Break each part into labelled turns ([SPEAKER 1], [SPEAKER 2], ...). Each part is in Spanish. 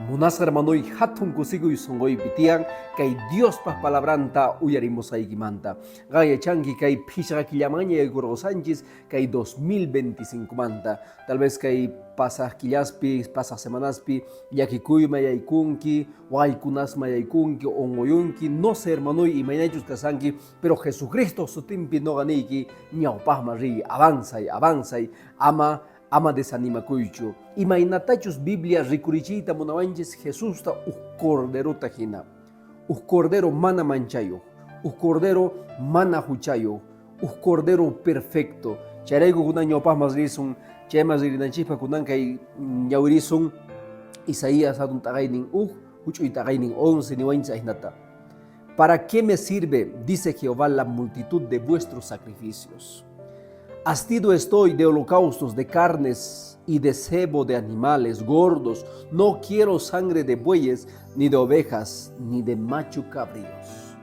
[SPEAKER 1] Munas hermanoi hatun kusigu yusongoi pitian kay Dios pas palabranta uyarimos aigimanta. Gaya changi kay pisha killamanya y Sánchez kay 2025 manta. Tal vez kay pasas killaspi, pasas semanaspi, yakikuy mayaikunki, waikunas mayaikunki, ongoyunki, no sé hermanoi y mañachus kasanki, pero Jesucristo sutimpi no ganiki, ñaupah mari, avanza y ama desanima kuychu. Imaynatachus Biblia rikurichita munawanchis Jesús ta cordero tajina. Cordero mana manchayo. Cordero mana huchayo. Cordero perfecto. Charaygo kunan ñawpah masrisun, chay masririnanchikpa kunan kay ñawirisun Isaías adun tagaynin huchuy tagaynin 11 niwanchis ahnata. ¿Para qué me sirve, dice Jehová, la multitud de vuestros sacrificios? Hastido estoy de holocaustos, de carnes y de cebo de animales gordos. No quiero sangre de bueyes, ni de ovejas, ni de macho cabríos.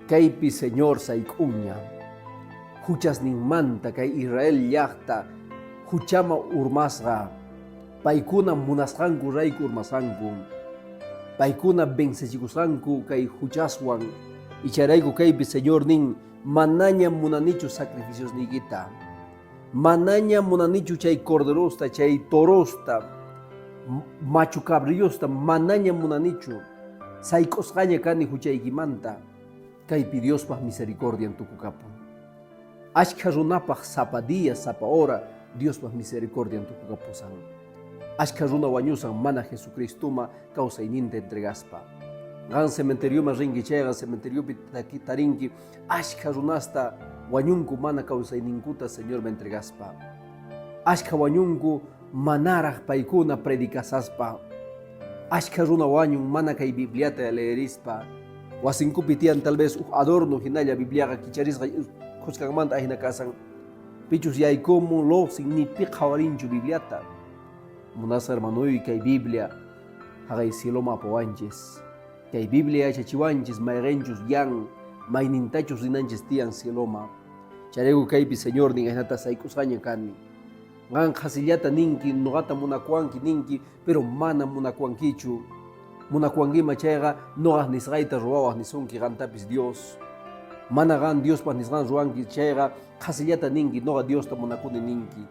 [SPEAKER 1] Kaipi Señor saikuña. Huchas nin manta kay Israel yachta. Huchama urmasga. Paikuna munasranku raiku urmasanku. Paikuna bensechikusranku kay huchaswan. Icharaiku kaipi Señor nin manaña munanichu sacrificios nigita. Manaña munanichu chay corderosta, chay torosta, machu cabriosta, manaña munanichu. Saikosgaña kani huchaykimanta. Kaypi Dios paz misericordia en tukukapu. Ashka runapaq sapa día, sapa hora, Dios paz misericordia en tukukapu san. Ashka runa wañusan mana Jesucristuma kausayninta entregaspa. Gan cementerio ma ringi chayqa cementerio pitaki tarinki ashka runasta wañunku mana kawsayninkuta Señor me entregaspa. Ashka wañunku manaraq paykuna predicasaspa. Ashka runa wañun mana kay Bibliata leerispa. Wasinkupi tiyan tal vez adorno hinalla Bibliaqa kicharisqa kuskanmanta ahina kasan. Pichus yaykumu loqsin ni piqhawarinchu Bibliata. Munasa hermanoy kay Biblia haqay siloma apawanchis. Kay Biblia chachiwanchis mayrenchus yan maynintachus rinanchis tiyan siloma. Charegu kaypi Señor nin ahnata saykusqaña kani. Ngan qhasillata ninki nuqata munakuanki ninki pero mana munakuankichu. Munakuankima chayqa nuqaq nisqayta ruwawaq nisunki qantapis Dios. Mana gan Dios pas nisqan ruwanki chayqa qhasillata ninki nuqa Diosta munakuni ninki.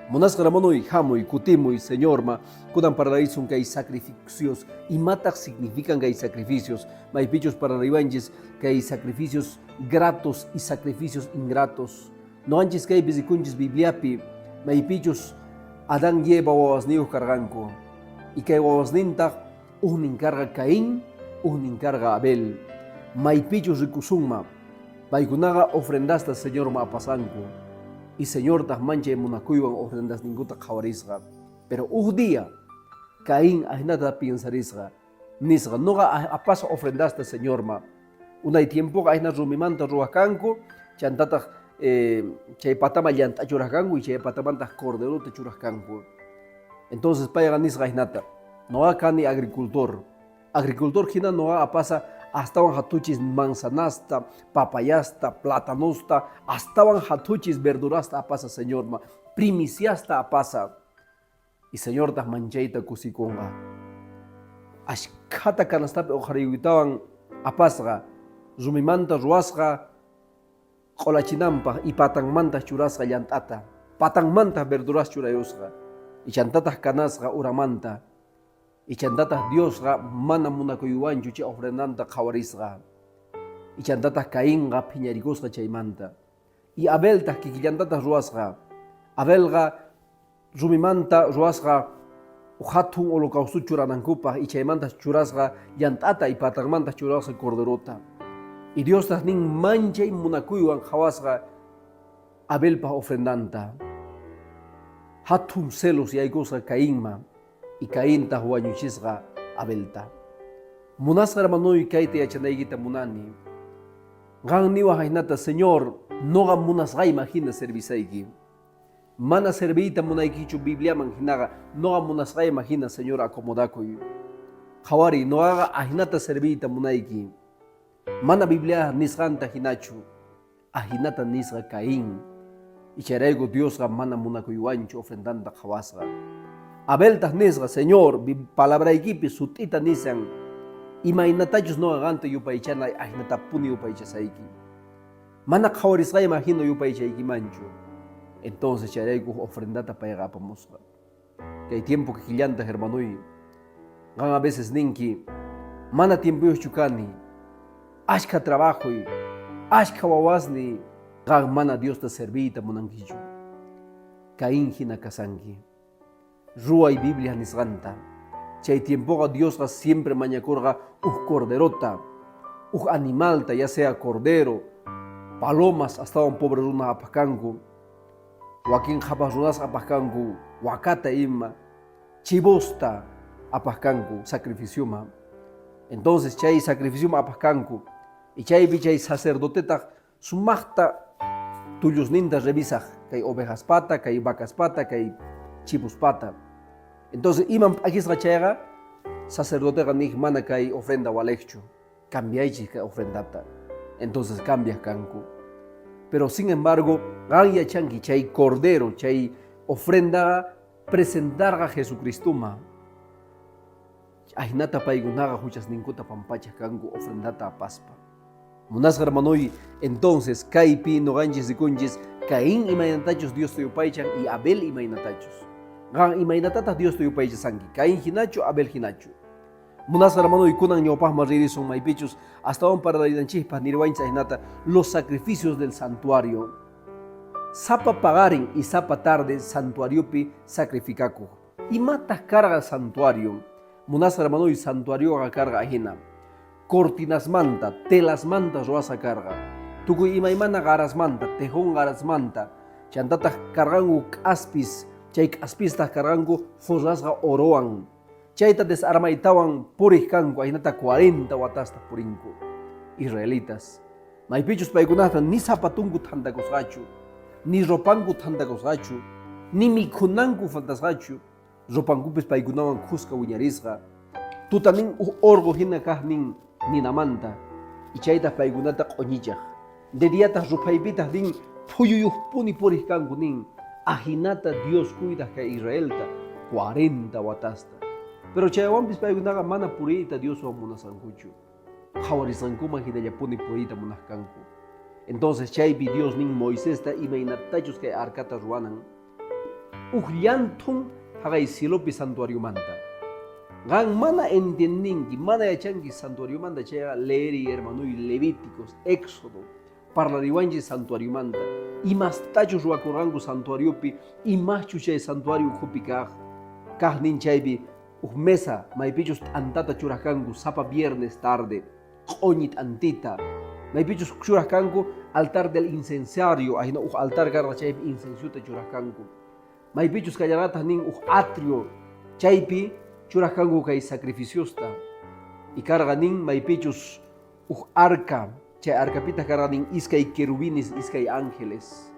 [SPEAKER 1] Munasqa ramonuy hamuy kutimuy Señorma kunan pararaysun kay sacrificios y mataq significan kay sacrificios maypichus pararaywanchis kay sacrificios gratos y sacrificios ingratos no anchis kay bisikunchis Bibliapi maypichus Adán y Eva wawasniyuq karganku y kay wawasnintaq nin karga Caín nin karga Abel maypichus rikusunma paykunaqa ofrendasta Señorma apasanku. Y Señor tas mancha munakuywan ofrendas ninguta qawarisqa. Pero día Caín ahnata pensarisqa. Nisqa noqa apasa ofrendasta Señorma. Unay tiempoqa ahna rumimanta ruwasqanku chantataq chay patama llanta churasqanku y chay patamanta corderota churasqanku. Entonces payqa nisqa ahnata. Noqa kani agricultor. Agricultor hina noqa apasa astawan hatuchis manzanasta, papayasta, platanosta, astawan hatuchis verdurasta apasa Señorma, primiciasta apasa. Y Señor tas manchayta kusikunga. Ashkata kanastapi oqariwitawan apasqa, rumimanta ruwasqa qolachinanpaq y patanmanta churasqa llantata, patanmanta verduras churayusqa, y chantataq kanasqa uramanta. Y chantataq Diosqa mana munakuywanchu chay ofrendanta qawarisqa. Y chantataq Caínqa phiñarikusqa chaymanta. Y Abeltaq kikillantataq ruwasqa. Abelqa rumimanta ruwasqa hatun holocausto churanankupaq y chaymanta churasqa llantata y patanmanta churasqa corderota. Y Diostaq nin manchay munakuywan qhawasqa Abelpaq ofrendanta. Hatun celos yaykusqa Caínma. Y Caín tas wañuchisqa Abelta. Munasqa hermanoy kayta yachanaykita munani. Qan niwaq ahnata Señor, noqa munasqayma hina servisayki. Mana serviyta munaykichu Bibliaman hinaqa, noqa munasqayma hina Señor acomodakuy. Qhawari noqaqa ahnata serviyta munayki. Mana Biblia nisqanta hinachu, ahinata nisqa Caín. Y charayku Diosqa mana munakuywanchu ofrendanta qhawasqa. Abeltas nesga, Señor, palabra equipi, sutita nisan, imainatachos no agante yupaychana, ahinatapuni yupaychasaiki. Mana kawarisga imagino yupaychaiki mancho. Entonces, charaiku ofrendata payagapamusga. Que hay tiempo que quillanta, hermanui, a veces ninki, mana tiempo chukani, ashka trabajo y ashka wawasni, mana Dios te servita monanquillo. Caín hina kasanki. Rua y Biblia nisganta. Chay tiempo Dios siempre mañacorga corderota, animalta, ya sea cordero, palomas, hasta un pobre runa apacangu, Joaquín japas runas apacangu, wakata ima, chibosta apacangu, sacrificio ma. Entonces chay sacrificio ma apacangu, y chay sacerdoteta sumachta tuyos nindas revisaj, que hay ovejas pata, que hay vacas pata, que hay chibus pata. Entonces, imam aquí es rachayga, sacerdote ganig mana que hay ofrenda o alexcho, cambiáis que ofrendata. Entonces cambia cancu. Pero sin embargo, gaya chanqui, chay cordero, chay ofrenda presentar a Jesucristo ma. Ahinata paigunaga huchas ninkuta pampacha cangu ofrendata a paspa. Munas hermanoi, entonces, Caipi, Noganchis y Conchis, Caín y Mainatachos Dios tuyo paichan y Abel y Mainatachos. Gan y Mainatatas Dios tuyo paichan sangi, Caín hinacho, Abel hinacho. Munas hermanoi, kunan ñopaj marriri son maipichos, hasta un para la idanchispas nirwaincha hinata, los sacrificios del santuario. Sapa pagarin y sapa tarde santuariopi sacrificaco. Y matas carga santuario. Munas hermanoi, santuario a carga ajena. Cortinas manta, telas mantas roasa carga. Tuku imaymana garas manta, tejón garas manta. Chantata cargangu aspis, chay aspista cargangu fosasga oroan. Chayta desarmaitawan purihkangu, ainata 40 watasta purinko. Israelitas. Maipichus paikunata ni zapatungu tandakosgachu, ni ropangu tandakosgachu, ni mikunangu fantasgachu. Ropangupis paikunawan kuska wiñarisga. Tutanin orgo hina kahnin ninamanta, y chayta paigunata qoñichaq. De diatas rupaypitas din puyuyuqpuni purihkanku nin, ahinata Dios cuida que Israelta 40 watasta. Pero chaywanpis paigunaqa mana puriyta Dioswan munasankuchu. Qhawarisqankuma hinallapuni puriyta munasqanku. Entonces chaypi Dios nin Moisesta imaynatachus kay arcata ruwanan. Llantun haqay cilopi santuario manta. Gan mana entendinki, mana yachanki santuario manta chayqa leeri hermanui Levíticos, Éxodo, parlariwanchi santuario manta. Imastachus ruwakurqanku santuariopi, imaschu chay santuario hupi kaq nin chaypi mesa maypichus antata churajkanku sapa viernes tarde, q'oñit antita. Maypichus churajkanku altar del incensario, ahina altar karqa chaypi incensiota churajkanku. Maypichus kallarata nin atrio chaypi churajkanku kay sacrificiosta. Y karqa nin maypichus arca, chay arcapita karqa nin iskay querubines, iskay ángeles.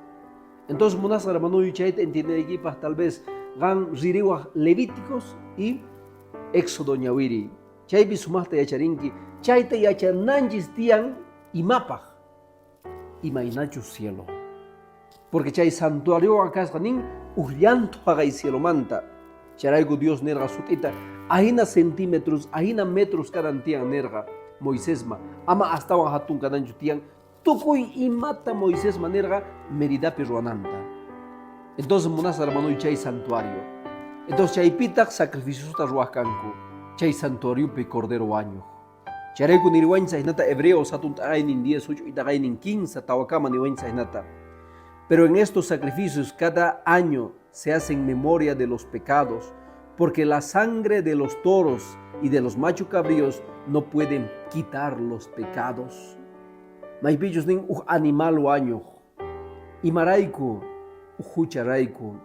[SPEAKER 1] Entonces munas hermanuy chayta entiendekipas tal vez gan ririwaj Levíticos y Éxodo ñawiri. Chaypi sumaqta yacharinki, chayta yachananchis tiyan imapaj, imaynachu cielo. Porque chay santuario akasqa nin llanto haqay cielo manta. Charayku Dios nerga sutita, ahina centímetros, ahina metros karan tiyan nerga Moisesma, ama astawan hatun kananchu tiyan, tukuy imata Moisesma nerga meridapi ruananta. Entonces munas hermano chay santuario. Entonces chaypitaq sacrificiosta ruwajkanku, chay santuariopi cordero año. Charayku nirwancha hinata hebreos hatun t'aqaynin 18 y t'aqaynin 15 tawakama niwancha hinata. Pero en estos sacrificios cada año se hace en memoria de los pecados, porque la sangre de los toros y de los machos cabríos no pueden quitar los pecados. Maypichus nin animal o año. Imaraiku, hucharaiku,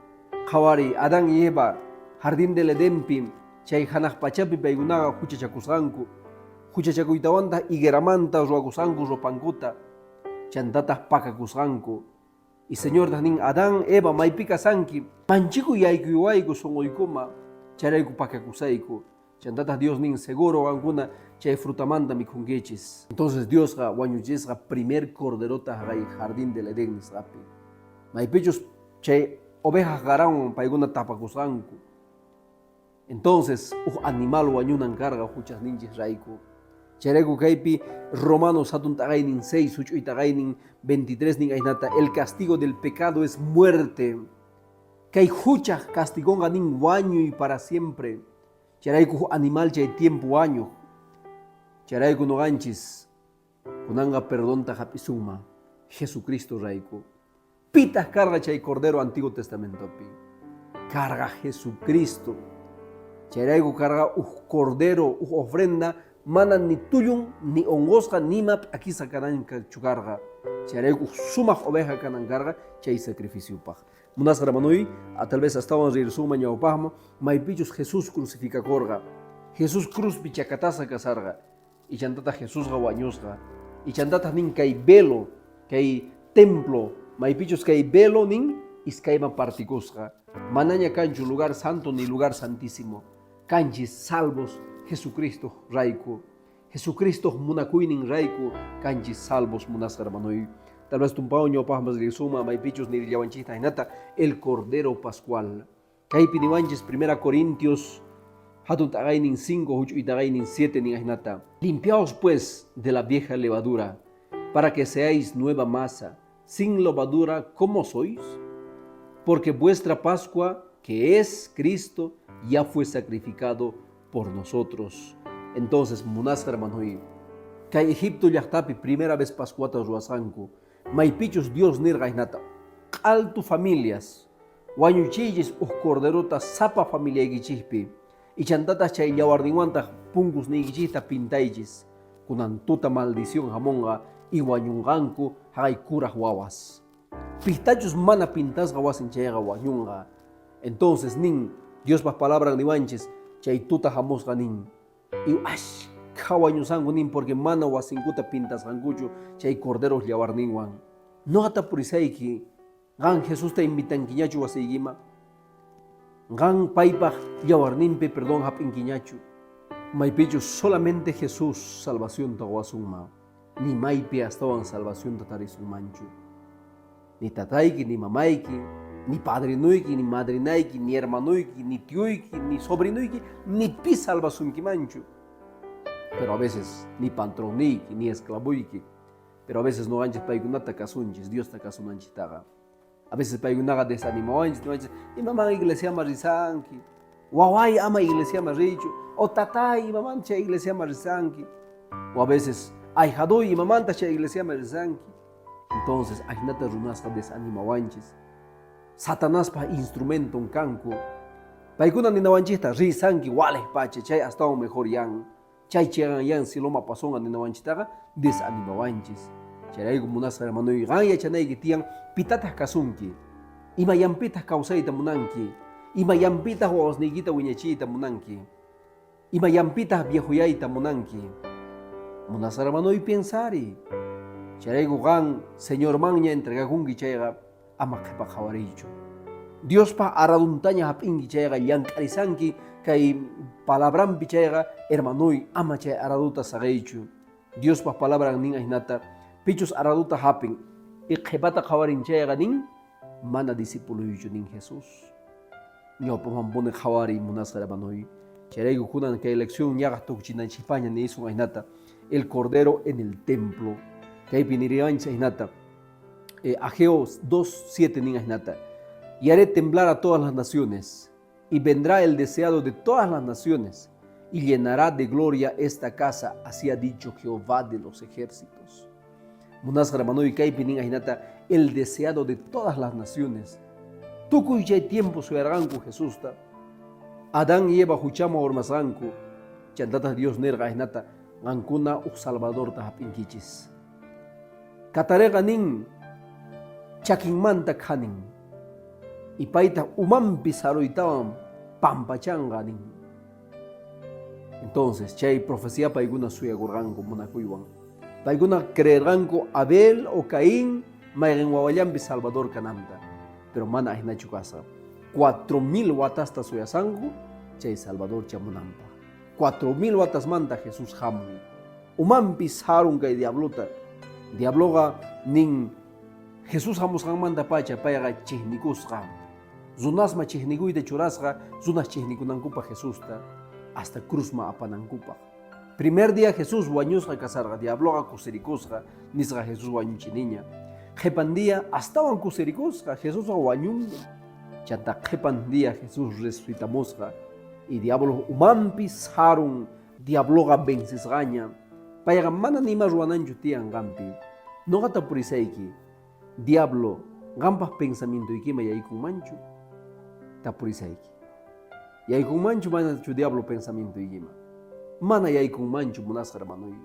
[SPEAKER 1] Jawari, Adán y Eva, Jardín del Edenpi, chay hanaq pachapi paykunaqa huchachakusqanku, huchachakuytawanta higueramanta ruwakusqanku ropankuta, chantataq pakakusqanku. Y Señor nin Adán, Eva, maypi kasanki, manchiku yaykuyuwayku sonqoykuma, charayku pakakusayku, chantataq Dios nin seguro qankuna chay frutamanta mikhunkichis. Entonces Diosqa wañuchisqa primer corderota haqay Jardín del Edén nisqapi. Maypichus chay ovejas garan paykuna tapakusqanku. Entonces, animal wañunan carga huchas ninchis raiku. Cheregu kaipi Romanos satun tagainin 6, huchu tagainin 23 nin ainata. El castigo del pecado es muerte. Kay huchas castigonga nin wañu y para siempre. Cheraiku animal chay tiempo año. Cheraiku no ganchis. Kunanga perdón tajapisuma. Jesucristo raiku. Pitas carga chay cordero Antiguo Testamento pi. Carga Jesucristo. Cheraiku carga cordero ofrenda. Mana ni tuyun, ni ongosga, ni map aquí sacarán chucarga. Cheraiku suma oveja canan carga. Chay sacrificio paj. Munas gramanui, tal vez hasta un rir suma ñaupajmo. Maipichus Jesús crucifica corga. Jesús cruz pichacataza casarga. Y chantata Jesús gawañosga. Y chantata nin kay velo, kay templo. Maipichus kay velo nin iskaima particusga. Manaña canchu lugar santo ni lugar santísimo. Canchis salvos Jesucristo raiku. Jesucristo munakuinin raiku. Canchis salvos munas hermanoi. Tal vez tumpao ñopajmas de suma maipichus ni llawanchita hinata el Cordero Pascual. Kaipi niwanchis 1 Corintios hatun tagainin 5 huchu y tagainin 7 ni hinata. Limpiaos pues de la vieja levadura para que seáis nueva masa, sin levadura como sois, porque vuestra Pascua, que es Cristo, ya fue sacrificado por nosotros. Entonces, munas hermanoi, que Egipto yahtapi primera vez Pascuata ruasanku, maipichos Dios nirga hinata, altu familias, wañuchillis corderota sapa familia gichihpi, y chantatas chay yawarninwanta pungus ni gichita pintaillis, kunan tuta maldición jamonga, y wañunganku hagay kuras wawas. Pistachos mana pintas gawasin chayga wañunga. Entonces nin, Dios pas palabra ni manches, chay tuta jamosga nin. Y ash, kawañusangu nin porque mana wasinkuta pintas gangucho, chay corderos yawarninwan. No ata purisaiki, gan Jesús te invitan quiñachu wasigima. Gan paipa yawarninpe perdón hapin quiñachu. Maipichu solamente Jesús salvación tawasuma. Ni maipe hasta salvación tatarisun manchu. Ni tataiki, ni mamaiki, ni padrinuiki, ni madrinaiki, ni hermanuiki, ni tiuiki, ni sobrinuiki, ni pi salvación manchu. Pero a veces ni patroniiki, ni esclavuiki. Pero a veces no anches paigunata casunchis, Dios ta casunanchitaga. A veces paigunaga desanimawanchis, no anches, y mamá iglesia marisanki. Wawai ama iglesia marichu. O tatay y mamancha iglesia marisanki. O a veces, ay jadoy y mamantacha iglesia marisanki. Entonces, ajinata runasta desanimawanchis. Satanás pa instrumento un canco. Paikuna ninawanchista risanki wale pache, chay hasta un mejor yang. Chay chegan yan siloma pasonga ninawanchitaga desanimawanchis. Charaigo munas hermano y gaya chanay gitian pitatas kasunki. Ima yampitas kausaita munanki. Ima yampitas wasnigita wiñachita munanki. Ima yampitas viejuyaita munanki. Munas hermano y pensari. Charaigo gan señor maña entrega kungi chayga amakapa jawaricho. Dios pa araduntaña hapingi chayga yankarisanki kay palabran pichayga hermanoi ama chay araduta sagaichu. Dios pa palabran nin ahinata pichos araduta hapin y khebata jawarin chayga nin mana discípulo yuchu nin Jesús. Nyopo mampone jawari munas hermanoi. Charaigo kunan kay elección yaga tukchinan chipaña ni isun ahinata el cordero en el templo. Kay piniriancha ahinata. Ageo 2:7 nin ahinata. Y haré temblar a todas las naciones, y vendrá el deseado de todas las naciones, y llenará de gloria esta casa, así ha dicho Jehová de los ejércitos. Munas hermano y kaipinin ahinata, el deseado de todas las naciones. Tuku y tiempo su erganku Jesús ta. Adán y Eva huchama ormasanku, chantata Dios nerga ahinata, gankuna salvador ta hapinkichis. Katarega nin, chakinmanta kanin. Y paita umampi saroitawan pampachanganin. Entonces, chay profecía paiguna suya gorgango monacuywan. Paiguna creergango Abel o Caín, mairen wawayambi Salvador cananta. Pero mana ahina chukasa. 4,000 watasta suya sangu, chay Salvador chamunampa. 4,000 watas manta Jesús hamu. Umampi sarun kay diablota. Diabloga nin Jesús hamus manta pacha payaga chihnikusga. Zunasma chihniguyta churasqa, zunas chihnikunankupaq Jesusta, hasta cruzma apanankupaq. Primer día Jesús wañusqa kasarqa, diabloqa kusirikusqa, nisqa Jesús wañuchiniña. Qhipan día astawan kusirikusqa, Jesusqa wañunqa. Chanta qhipan día Jesús resucitamusqa, y diablo umampis harun, diabloqa vencisqaña. Payqa mana nima ruwananchu tiyan qampi. Noqata purisayki, diablo qampas pensamientoykima yaykunmanchu, tapurisayki. Yaykunmanchu manachu diablo pensamientoykima. Mana yaykunmanchu munasqa hermanoy.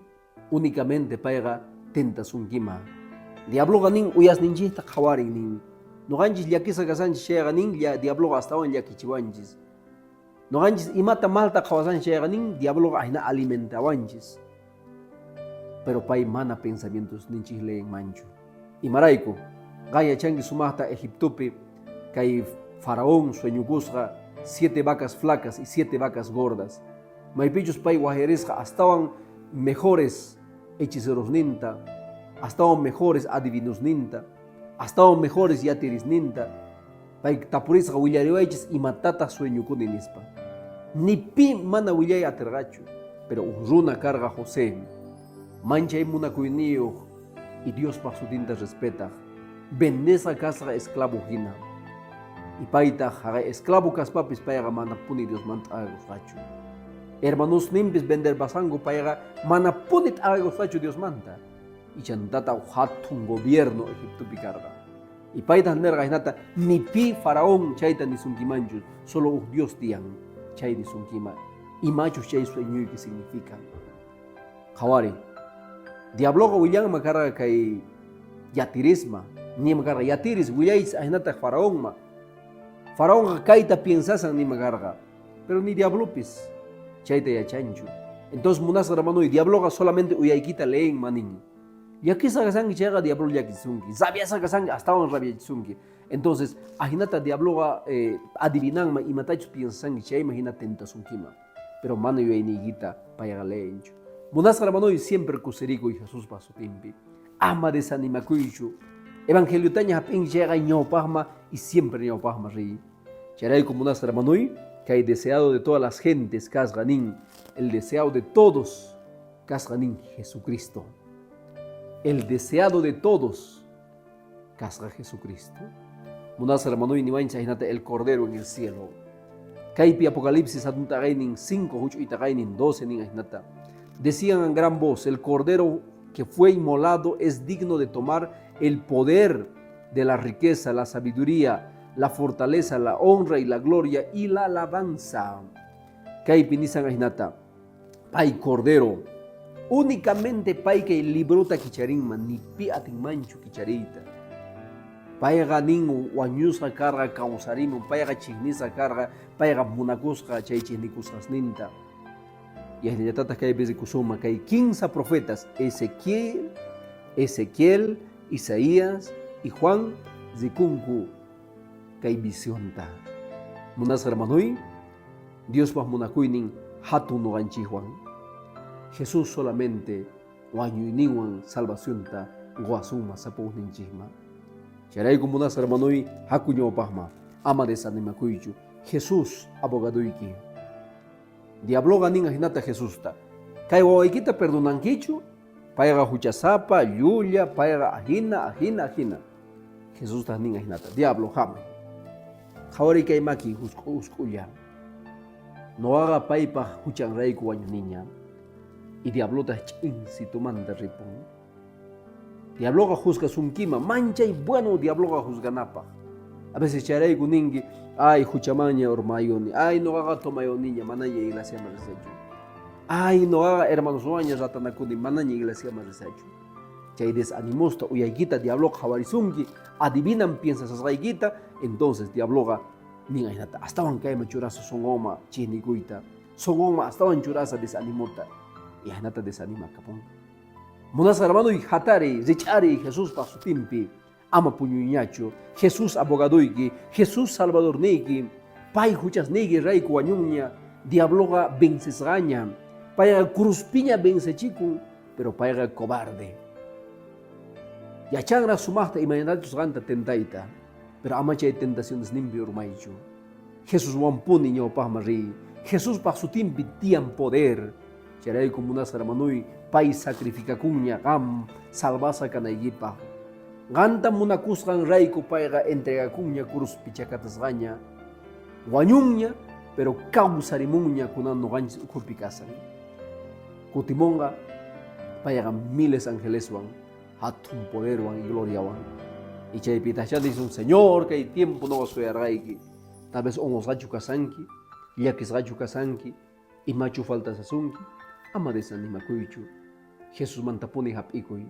[SPEAKER 1] Únicamente payqa tentazunkima. Diabloqa nin uyasninchikta qhawarin nin. Noqanchis llakisa kasanchis chayqa nin diabloqa astawan llakichiwanchis. Noqanchis imata malta qhawasanchis chayqa nin diabloqa ahina alimentawanchis. Pero pay mana pensamientos ninchik leyenmanchu. Imarayku, qaya chanki sumaqta Egiptopi kay faraón sueñukusqa 7 vacas flacas y 7 vacas gordas. Maypichus pay wajeresqa astawan mejores hechiceros ninta, astawan mejores adivinos ninta, astawan mejores yatiris ninta. Pay tapurisqa willariwaychis imatata sueñukuni nispa. Ni pi mana willay atergachu, pero runa karga José. Manchay munakuyniyo y Dios pa sutinta respeta. Bendeza kasqa esclavo hina. Y paita haga esclavo kaspapis payga mana puni Dios manta agusfachu. Hermanos nimpis vender basango payga mana punit agusfachu Dios manta. Y chantata hatun gobierno Egipto picarga. Y paita nerga hinata ni pi faraón chaita ni sunkimanchu, solo Dios tian chay ni sunkima. Y machos chay sueño que significa. Hawari. Diabloga willan makarga kay yatirisma, ni makarga yatiris willais ahinata faraón. Faraón kaita piensasan ni makarga, pero ni diablopis chayta yachanchu. Entonces munas hermano y diabloga solamente uyaykita leen manin. Yakisa kasangi chayga diablo yakisunki, zabiasa kasangi astawan rabiachunki. Entonces ahinata diabloga adivinanma y matachus piensangi chay imagina tentasunkima, pero mano yuyaynigita payaga leenchu. Munas hermano y siempre kuserico y Jesús paso timpi. Ama desanimakuichu. Evangelio taña hapin llega ñaupahma y siempre ñaupahma ri. Charay como munas hermano y que hay deseado de todas las gentes kasganin, el deseado de todos kasganin Jesucristo. El deseado de todos kasga Jesucristo. Munas hermano y niwancha hinate el cordero en el cielo. Kaipi Apocalipsis adunta gainin 5 hucho ita gainin 12 nin hinata. Decían en gran voz, el cordero que fue inmolado es digno de tomar el poder de la riqueza, la sabiduría, la fortaleza, la honra y la gloria y la alabanza. Kay pinisan ahinata, pay cordero, únicamente pay que librota kicharinma, ni pi atinmanchu kicharita. Pay ganin wañusqa carga kausarimu, pay chignisa carga, pay munakusqa chay chihnikusqas ninta. Y en el que hay veces que hay 15 profetas, Ezequiel, Isaías y Juan, zikunku, que hay visión ta. Munas hermanui, Dios pas munakuinin, hatun no ganchi Juan. Jesús solamente, wanyuiniwan salvación ta, guasuma sapos ninchima. Charay como munas hermanui, hakuño pasma, ama desanimakuichu, Jesús abogadoiki. Diablo ganin ahinata Jesús ta. Kay wawaykita perdonankichu, payga huchasapa, llulla, payga ajina. Jesús ta nin ahinata. Diablo jame. Hawari kay maki uskulla. No haga paypa huchan raiku wañu niña. Y diablo ta chinsi tomanda ripun. Diablo ga juzga sunkima, mancha y bueno diablo ga juzganapa. A veces charay kuningi, ay huchamaña ormayoni, ay no haga tomayoniña, manaya iglesia marisachu. Ay no haga hermanos oaña ratanakuni, manaya iglesia marisachu. Chay desanimosta uyaykita diablo jawarizunki, adivinan piensas asgaykita, entonces diabloga nin aynata, astawan kay machurasa songoma chihnikuita, songoma astawan churasa desanimota, y aynata desanima kapon. Munas hermano y hatari, zichari Jesús pasutimpi. Ama puñuñacho, Jesús abogadoiki, Jesús salvador niki, pay huchas niki raiku wañuña, diabloga vencesgaña, payga cruzpiña vencechiku, pero payga cobarde. Yachangra sumasta imaginatus ganta tentaita, pero ama chay tentaciones nimbi urmaichu. Jesús wampuni ñawpaq mari. Jesús pa su timpi tian poder. Charay como una hermanui pai sacrifica kunya gam salvasa kanaygipa. Ganta munakusgan raiku paiga entrega kunya cruz pichakatasgaña. Wañunya pero causarimunya kunano ganch kupikasan. Kutimonga paiga miles ángeles wan hatun poder wan y gloria wan. Y chay pitachan dice un Señor que hay tiempo no soy arraiki. Tal vez ongos gachu kasanki, yakis gachu kasanki, y machu falta sasunki, ama desanima kuichu. Jesús mantapuni hapikui.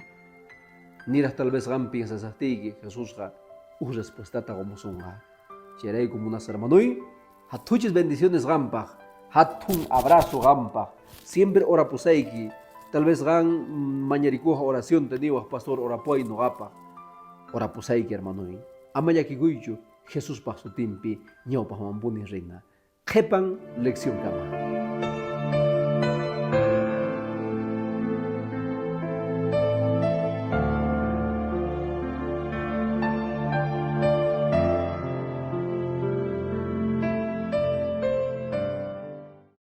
[SPEAKER 1] Niras tal vez gampi sasastigi, Jesús ga, respuestata como songa. Cherei como una hermanui, hatuchis bendiciones gampach, hatun abrazo gampach, siempre ora puseiki, tal vez gan mañaricuja oración teniwas pastor orapoi no gapa. Ora puseiki hermanui. Ama yakiguichu, Jesús pa su timpi, ñopa mampuni reina. Jepan lección kama.